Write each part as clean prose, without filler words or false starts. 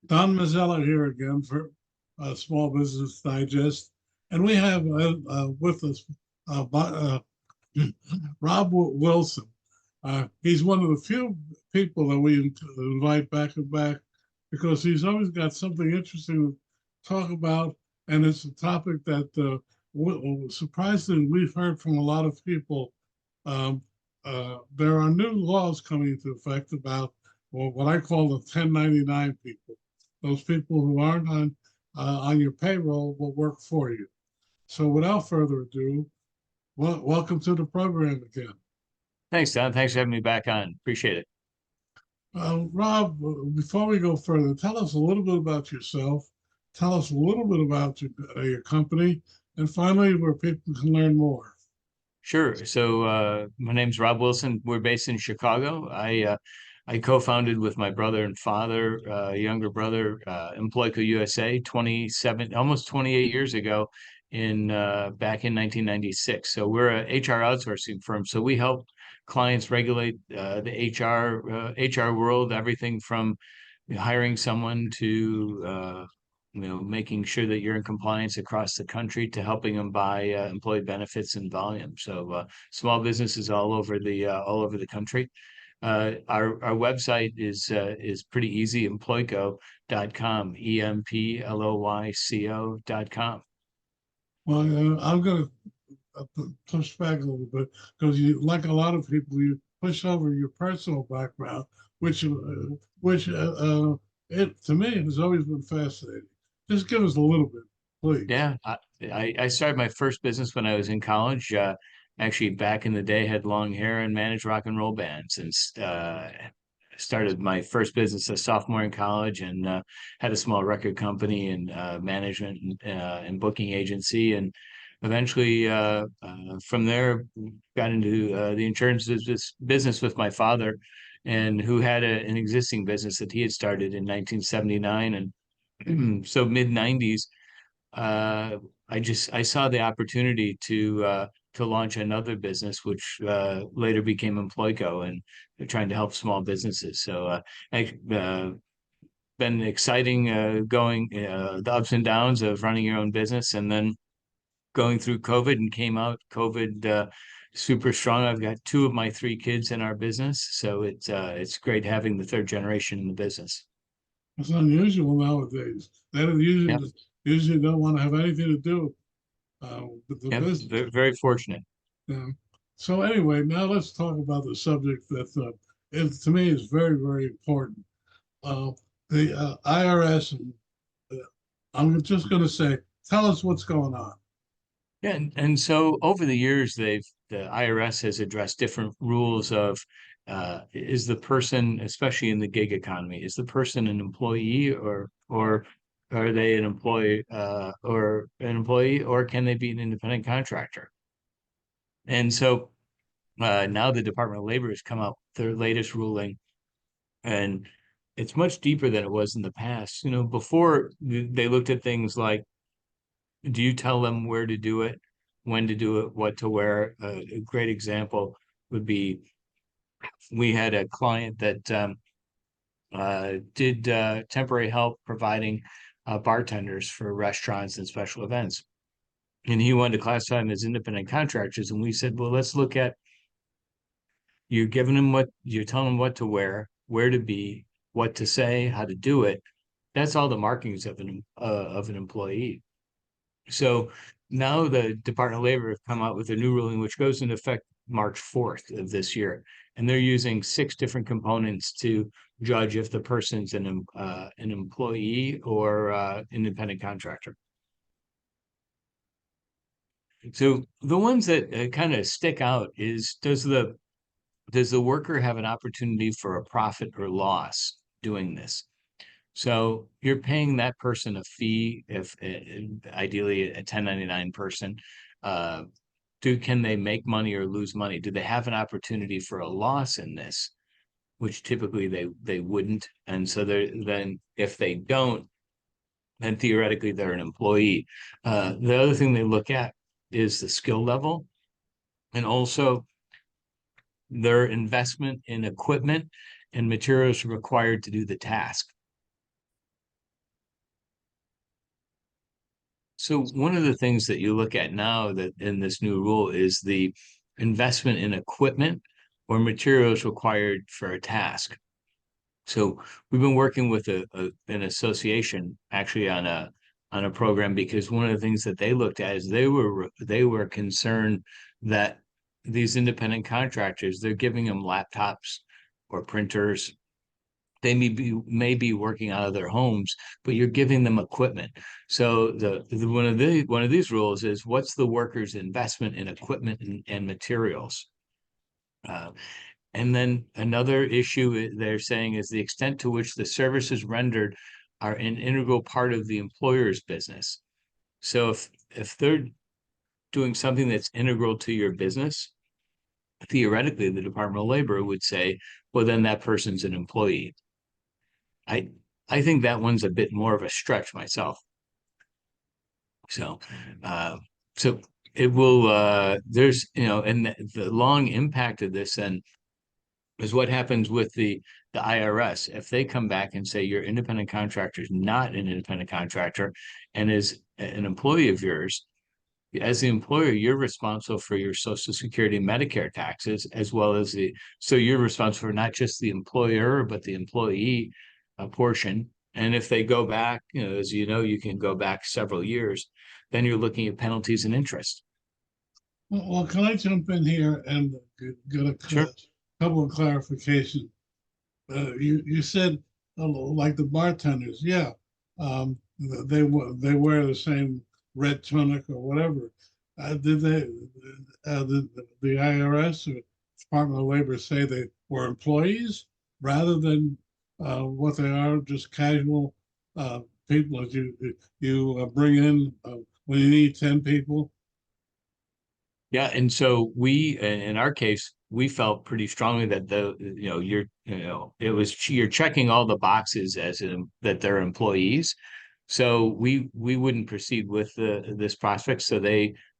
Don Mazzella here again for Small Business Digest. And we have with us Rob Wilson. He's one of the few people that we invite back and back because he's always got something interesting to talk about. And it's a topic that surprisingly we've heard from a lot of people. Um, there are new laws coming into effect about what I call the 1099 people, those people who aren't on your payroll but work for you. So without further ado, welcome to the program again. Thanks, Don. Thanks for having me back on. Appreciate it. Rob, before we go further, tell us a little bit about yourself. Tell us a little bit about your company, and finally, where people can learn more. Sure. So my name's Rob Wilson. We're based in Chicago. I co-founded with my brother and father, younger brother, Employco USA 27, almost 28 years ago in back in 1996. So we're a HR outsourcing firm. So we help clients regulate the HR world, everything from hiring someone to making sure that you're in compliance across the country to helping them buy employee benefits in volume. So small businesses all over the country. Our website is pretty easy, employco.com, employco.com. Well, I'm going to push back a little bit because you, like a lot of people, you push over your personal background, which, uh, which it to me has always been fascinating. Just give us a little bit, please. Yeah, I started my first business when I was in college. Actually, back in the day, had long hair and managed rock and roll bands, and started my first business as sophomore in college, and had a small record company and management and booking agency, and eventually from there got into the insurance business with my father, and who had an existing business that he had started in 1979, and so mid 90s uh, I saw the opportunity to launch another business, which later became Employco, and trying to help small businesses. So I been exciting going the ups and downs of running your own business, and then going through COVID and came out COVID super strong. I've got two of my three kids in our business, so it's great having the third generation in the business. It's unusual nowadays. They don't Yep, usually don't want to have anything to do with the yep, business. very fortunate. Yeah. So anyway, now let's talk about the subject that is, to me is very, very important. Uh, the IRS, and uh, I'm just going to say, tell us what's going on. Yeah, and so over the years, the IRS has addressed different rules of is the person, especially in the gig economy, is the person an employee or are they an employee, or can they be an independent contractor? And so now the Department of Labor has come out with their latest ruling, and it's much deeper than it was in the past. You know, before they looked at things like, do you tell them where to do it, when to do it, what to wear? A great example would be, we had a client that did temporary help providing bartenders for restaurants and special events. And he wanted to classify them as independent contractors. And we said, well, let's look at, you're giving them what you're telling them, what to wear, where to be, what to say, how to do it. That's all the markings of an employee. So now the Department of Labor have come out with a new ruling which goes into effect March 4th of this year. And they're using six different components to judge if the person's an employee or independent contractor. So the ones that kind of stick out is, does the worker have an opportunity for a profit or loss doing this? So you're paying that person a fee, if ideally a 1099 person. Uh, can they make money or lose money? Do they have an opportunity for a loss in this, which typically they wouldn't? And so then if they don't, then theoretically they're an employee. The other thing they look at is the skill level, and also their investment in equipment and materials required to do the task. So one of the things that you look at now that in this new rule is the investment in equipment or materials required for a task. So we've been working with an association actually on a program because one of the things that they looked at is they were concerned that these independent contractors, they're giving them laptops or printers. They may be working out of their homes, but you're giving them equipment. So one of these rules is what's the worker's investment in equipment and materials. Uh, and then another issue they're saying is the extent to which the services rendered are an integral part of the employer's business. So if they're doing something that's integral to your business, theoretically, the Department of Labor would say, well, then that person's an employee. I I think that one's a bit more of a stretch myself. So uh so it will there's and the long impact of this then is what happens with the IRS. If they come back and say your independent contractor is not an independent contractor and is an employee of yours, as the employer, you're responsible for your Social Security, Medicare taxes, as well as so you're responsible for not just the employer, but the employee portion. And if they go back, as you know, you can go back several years, then you're looking at penalties and interest. Well, can I jump in here and get a Sure. couple of clarification? You said like the bartenders, yeah, they wear the same red tunic or whatever. Did the IRS or Department of Labor say they were employees rather than what they are, just casual people that you bring in when you need 10 people? Yeah, and so in our case, we felt pretty strongly that you're checking all the boxes that they're employees. So we wouldn't proceed with this prospect. So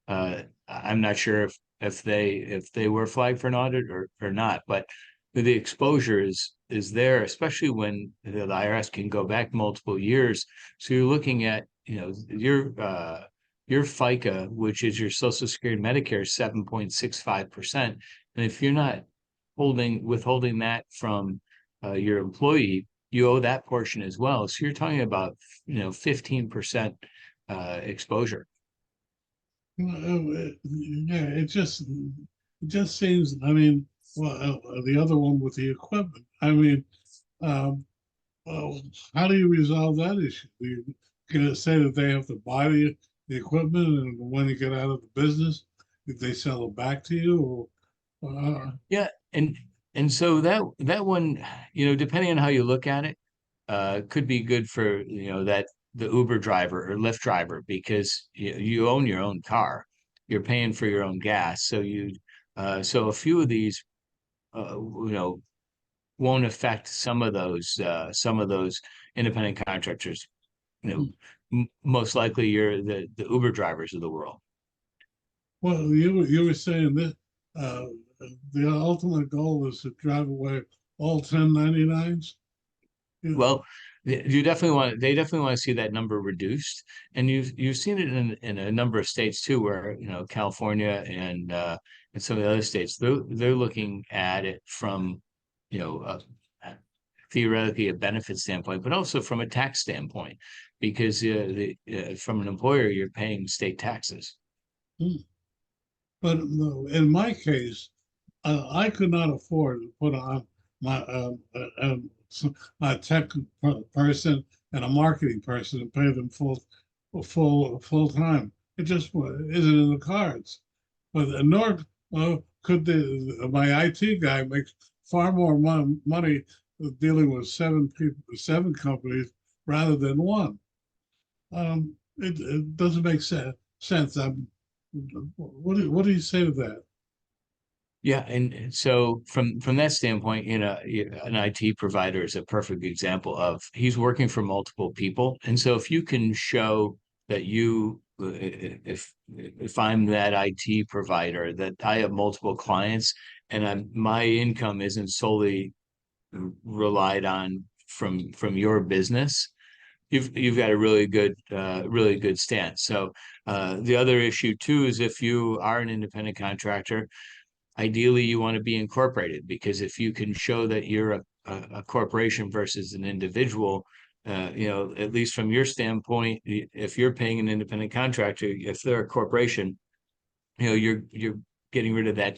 I'm not sure if they were flagged for an audit or not, but the exposure is there, especially when the IRS can go back multiple years. So you're looking at, your FICA, which is your Social Security Medicare, 7.65%. And if you're not withholding that from your employee, you owe that portion as well. So you're talking about 15% exposure. Yeah, it just seems. I mean, well, the other one with the equipment. I mean, um, well, how do you resolve that issue? You gonna say that they have to buy the equipment, and when you get out of the business, if they sell it back to you, or Yeah, and so that one, depending on how you look at it, could be good for that the Uber driver or Lyft driver because you own your own car, you're paying for your own gas, so a few of these uh, you know won't affect some of those independent contractors. You know, most likely you're the Uber drivers of the world. well, you were saying that uh, the ultimate goal is to drive away all 1099s. You Well, they definitely want to see that number reduced, and you've seen it in a number of states too, where California and some of the other states they're looking at it from you know uh, theoretically a benefit standpoint, but also from a tax standpoint, because from an employer you're paying state taxes. know, but in my case, I could not afford to put on my my tech person and a marketing person and pay them full time. It just isn't in the cards. But nor could my IT guy make far more money dealing with seven companies rather than one. It doesn't make sense. What do you say to that? Yeah, and so from that standpoint, an IT provider is a perfect example of he's working for multiple people, and so if you can show that if I'm that IT provider that I have multiple clients and my income isn't solely relied on from your business, you've got a really good stance. So the other issue too is if you are an independent contractor, ideally you want to be incorporated, because if you can show that you're a corporation versus an individual, at least from your standpoint, if you're paying an independent contractor, if they're a corporation, you're getting rid of that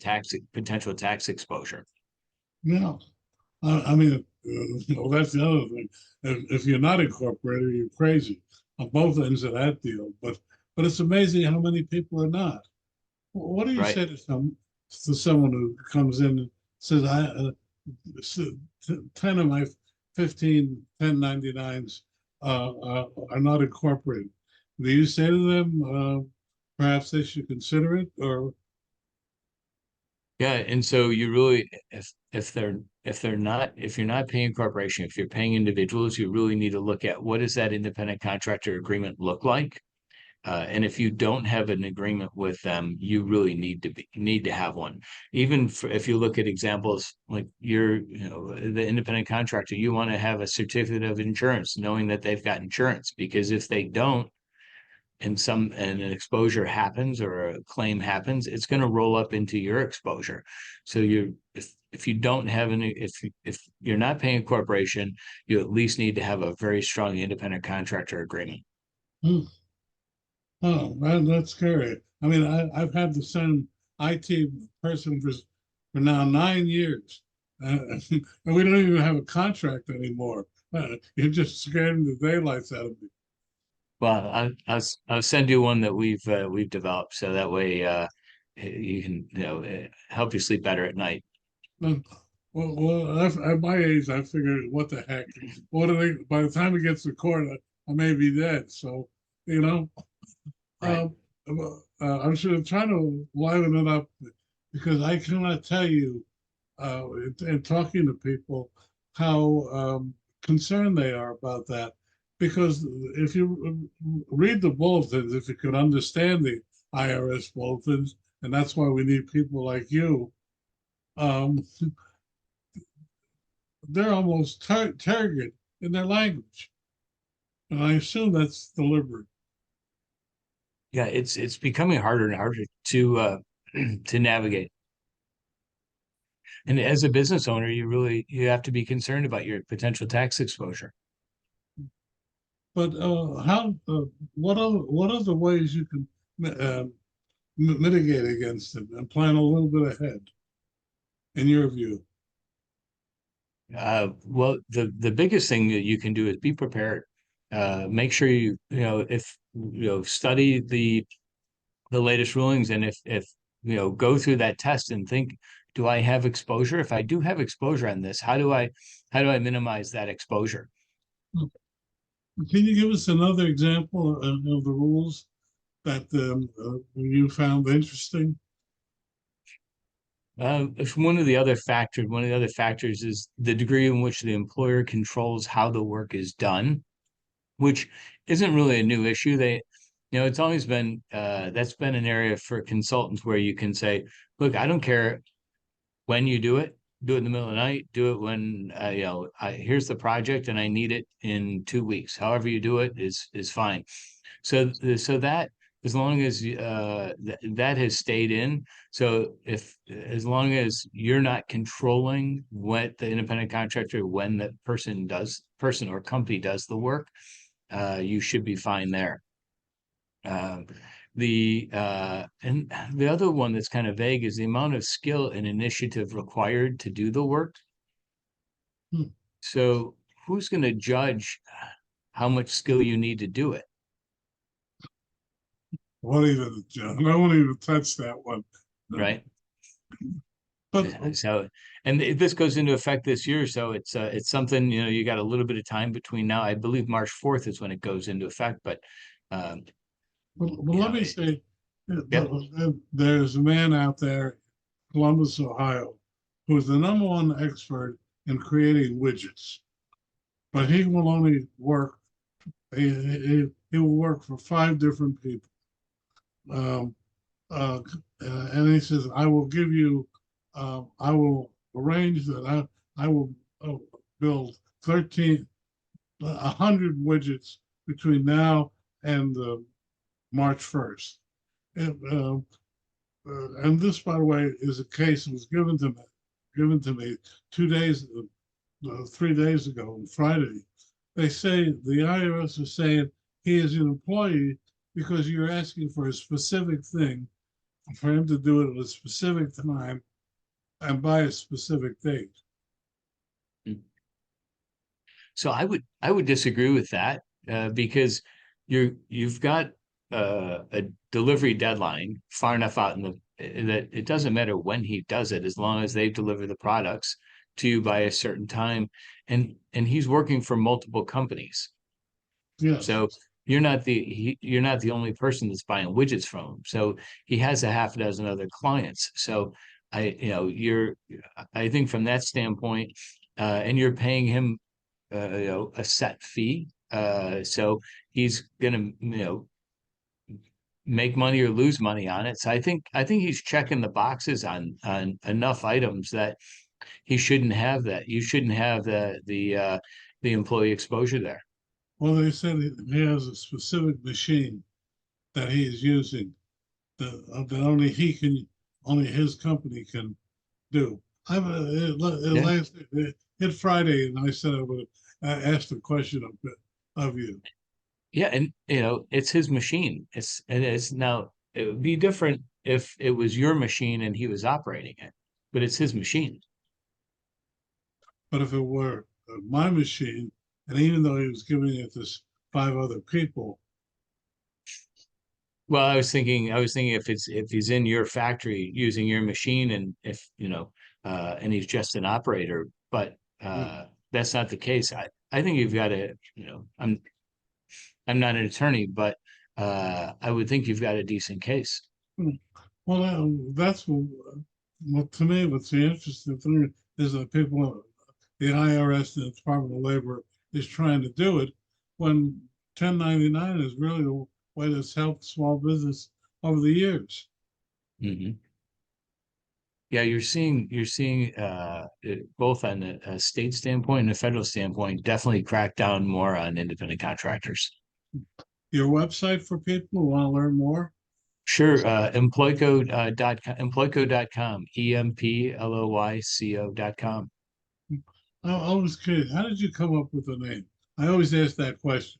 potential tax exposure. Yeah. I mean, that's the other thing. If you're not incorporated, you're crazy on both ends of that deal. But it's amazing how many people are not. What do you Right. say to someone who comes in and says, "10 of my 15 1099s are not incorporated"? Do you say to them, perhaps they should consider it, or Yeah, and so you really, if you're not paying a corporation, if you're paying individuals, you really need to look at what does that independent contractor agreement look like. And if you don't have an agreement with them, you really need to have one. Even if you look at examples like the independent contractor, you want to have a certificate of insurance, knowing that they've got insurance, because if they don't, and an exposure happens or a claim happens, it's going to roll up into your exposure. So if you don't have any, if you're not paying a corporation, you at least need to have a very strong independent contractor agreement. hmm, oh, that's scary. I mean, I've had the same IT person for now 9 years, and we don't even have a contract anymore. You're just scaring the daylights out of me. Well, I'll send you one that we've developed, so that way you can help you sleep better at night. Um, at my age, I figured, what the heck? What do they? By the time it gets to court, I may be dead. So, you know, Right. um, I'm sure trying to liven it up because I cannot tell you, in talking to people, how concerned they are about that. Because if you read the bulletins, if you could understand the IRS bulletins, and that's why we need people like you, um, they're almost targeted in their language. And I assume that's deliberate. Yeah, it's becoming harder and harder to navigate. And as a business owner, you have to be concerned about your potential tax exposure. But what are the ways you can mitigate against it and plan a little bit ahead, in your view? Well, the biggest thing that you can do is be prepared. Make sure if study the latest rulings, and if go through that test and think, do I have exposure? If I do have exposure on this, how do I minimize that exposure? Can you give us another example of the rules that you found interesting? If one of the other factors is the degree in which the employer controls how the work is done, which isn't really a new issue. It's always been that's been an area for consultants where you can say, look, I don't care when you do it in the middle of the night, do it when here's the project and I need it in 2 weeks. However you do it is fine. So that, as long as that has stayed in, so if as long as you're not controlling what the independent contractor, when the person or company does the work, you should be fine there. Um, and the other one that's kind of vague is the amount of skill and initiative required to do the work. Hmm. So who's going to judge how much skill you need to do it, What even, John? I won't even touch that one. right? But So, and this goes into effect this year, so it's something, you got a little bit of time between now. I believe March 4th is when it goes into effect, but um, but you let know, me it, say, yep. there's a man out there, Columbus, Ohio, who's the number one expert in creating widgets. But he will only work. He will work for 5 different people. Um, and he says, I will give you, I will arrange that I will build 100 widgets between now and March 1st. And, and this, by the way, is a case that was given to me 2 days, 3 days ago, on Friday. They say the IRS is saying he is an employee because you're asking for a specific thing for him to do it at a specific time and by a specific date. So I would disagree with that because you've got a delivery deadline far enough out in the that it doesn't matter when he does it as long as they deliver the products to you by a certain time, and he's working for multiple companies. Yes. So you're not the only person that's buying widgets from him. So he has a half a dozen other clients. So I think from that standpoint, and you're paying him a set fee. So he's gonna make money or lose money on it. So I think he's checking the boxes on enough items that he shouldn't have that. You shouldn't have the employee exposure there. Well, they said he has a specific machine that he is using that only his company can do. Yeah. It hit Friday, and I said I would ask the question of you. Yeah, and it's his machine. It's now it would be different if it was your machine and he was operating it, but it's his machine. But if it were my machine, and even though he was giving it to 5 other people, Well, I was thinking if he's in your factory using your machine and if and he's just an operator, but mm, that's not the case. I think you've got to, I'm not an attorney, but I would think you've got a decent case. mm, well, that's what to me. What's the interesting thing is that the IRS and the Department of Labor is trying to do it when 1099 is really the way that's helped small business over the years. Hmm. Yeah, you're seeing both on a state standpoint and a federal standpoint, definitely crack down more on independent contractors. Your website for people who want to learn more? Sure, employco.com, employco.com. I was curious, how did you come up with the name? I always ask that question.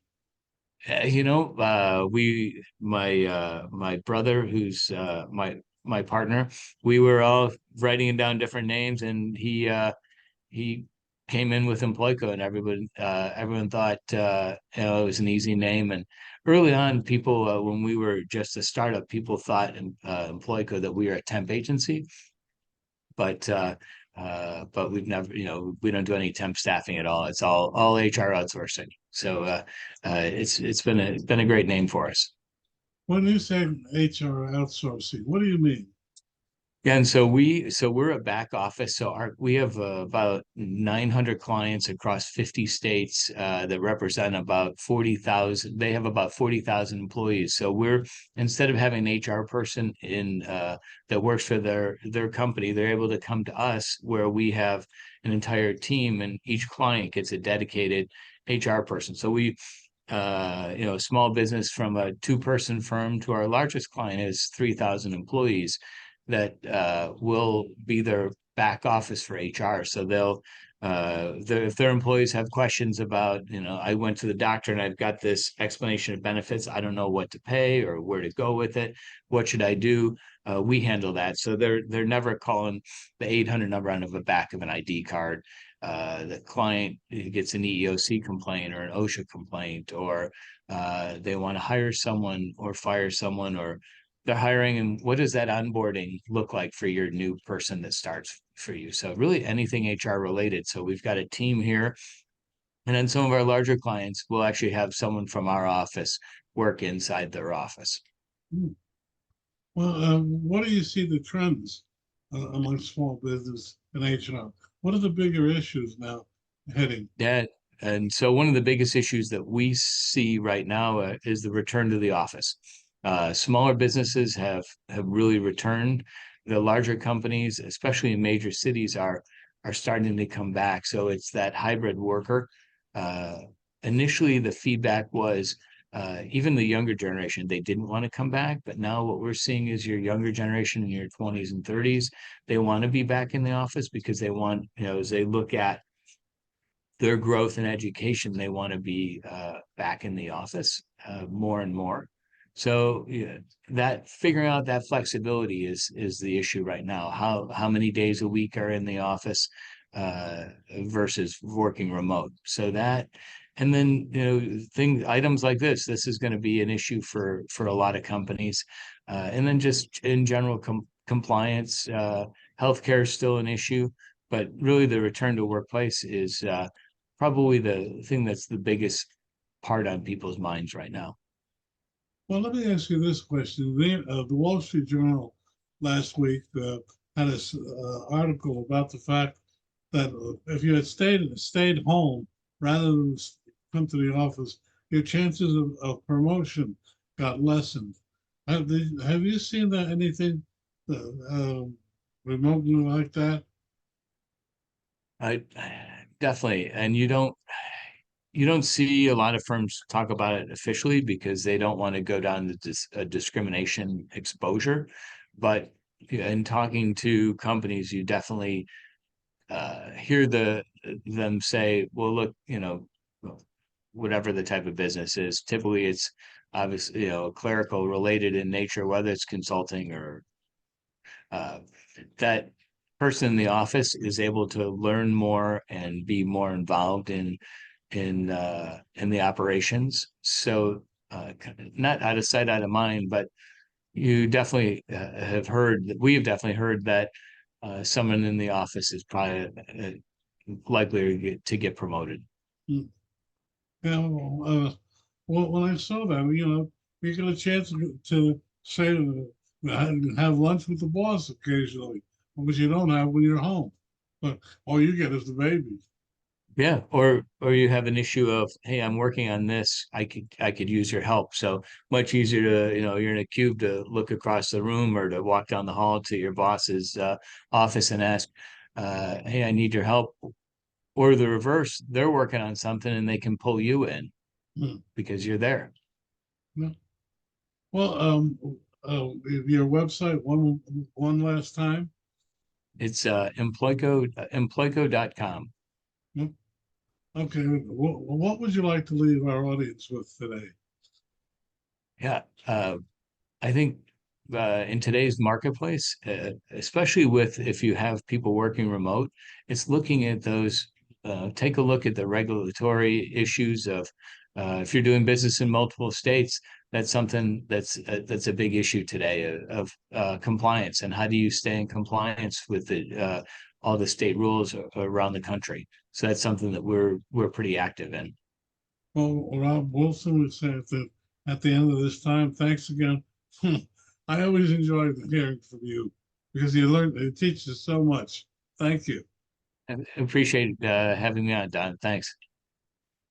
My brother, who's my partner, we were all writing down different names, and he came in with Employco, and everyone thought it was an easy name. And early on, people when we were just a startup, people thought Employco that we were a temp agency, but we've never, we don't do any temp staffing at all. It's all HR outsourcing. So it's been a great name for us. When you say HR outsourcing, what do you mean? Yeah, and so we're a back office. So we have about 900 clients across 50 states that represent about 40,000. They have about 40,000 employees. So we're instead of having an HR person in that works for their company, they're able to come to us where we have an entire team, and each client gets a dedicated HR person. So a small business from a two-person firm to our largest client is 3,000 employees that will be their back office for HR. So if their employees have questions about, I went to the doctor and I've got this explanation of benefits, I don't know what to pay or where to go with it. What should I do? We handle that. So they're never calling the 800 number on the back of an ID card. The client gets an EEOC complaint or an OSHA complaint, or they want to hire someone or fire someone, or they're hiring, and what does that onboarding look like for your new person that starts for you? So really anything HR related. So we've got a team here, and then some of our larger clients will actually have someone from our office work inside their office. Hmm. Well, what do you see the trends among small business and HR? What are the bigger issues now heading? Yeah. And so one of the biggest issues that we see right now is the return to the office. Smaller businesses have really returned. The larger companies, especially in major cities, are starting to come back. So it's that hybrid worker. Uh, initially the feedback was even the younger generation, they didn't want to come back. But now what we're seeing is your younger generation in your 20s and 30s, they want to be back in the office because they want, as they look at their growth in education, they want to be back in the office more and more. So yeah, that figuring out that flexibility is the issue right now. How many days a week are in the office versus working remote? So that, and then items like this is going to be an issue for a lot of companies, and then just in general compliance, healthcare is still an issue, but really the return to workplace is probably the thing that's the biggest part on people's minds right now. Well, let me ask you this question. The Wall Street Journal last week had an article about the fact that if you had stayed home rather than come to the office, your chances of promotion got lessened. Have you seen that anything remotely like that? I definitely, and you don't see a lot of firms talk about it officially because they don't want to go down the discrimination exposure. But yeah, in talking to companies, you definitely hear them say, "Well, look, whatever the type of business is, typically it's obviously clerical related in nature, whether it's consulting or uh, that person in the office is able to learn more and be more involved in the operations. So not out of sight, out of mind, but you definitely have heard that we have definitely heard that someone in the office is probably likely to get promoted. Hmm. Yeah, well, when I saw that, you get a chance to say have lunch with the boss occasionally, which you don't have when you're home. But all you get is the baby. Yeah, or you have an issue of, hey, I'm working on this. I could use your help. So much easier to, you're in a cube to look across the room or to walk down the hall to your boss's office and ask, hey, I need your help. Or the reverse, they're working on something and they can pull you in Hmm. because you're there. Yeah. Well, your website one last time. It's employco.com. Hmm. Okay. What would you like to leave our audience with today? Yeah. I think in today's marketplace, especially with if you have people working remote, it's looking at those. Take a look at the regulatory issues of if you're doing business in multiple states. That's something that's a big issue today of compliance, and how do you stay in compliance with all the state rules around the country. So that's something that we're pretty active in. Well, Rob Wilson would say at the end of this time, thanks again. I always enjoy hearing from you because you teach us so much. Thank you. I appreciate having me on, Don. Thanks.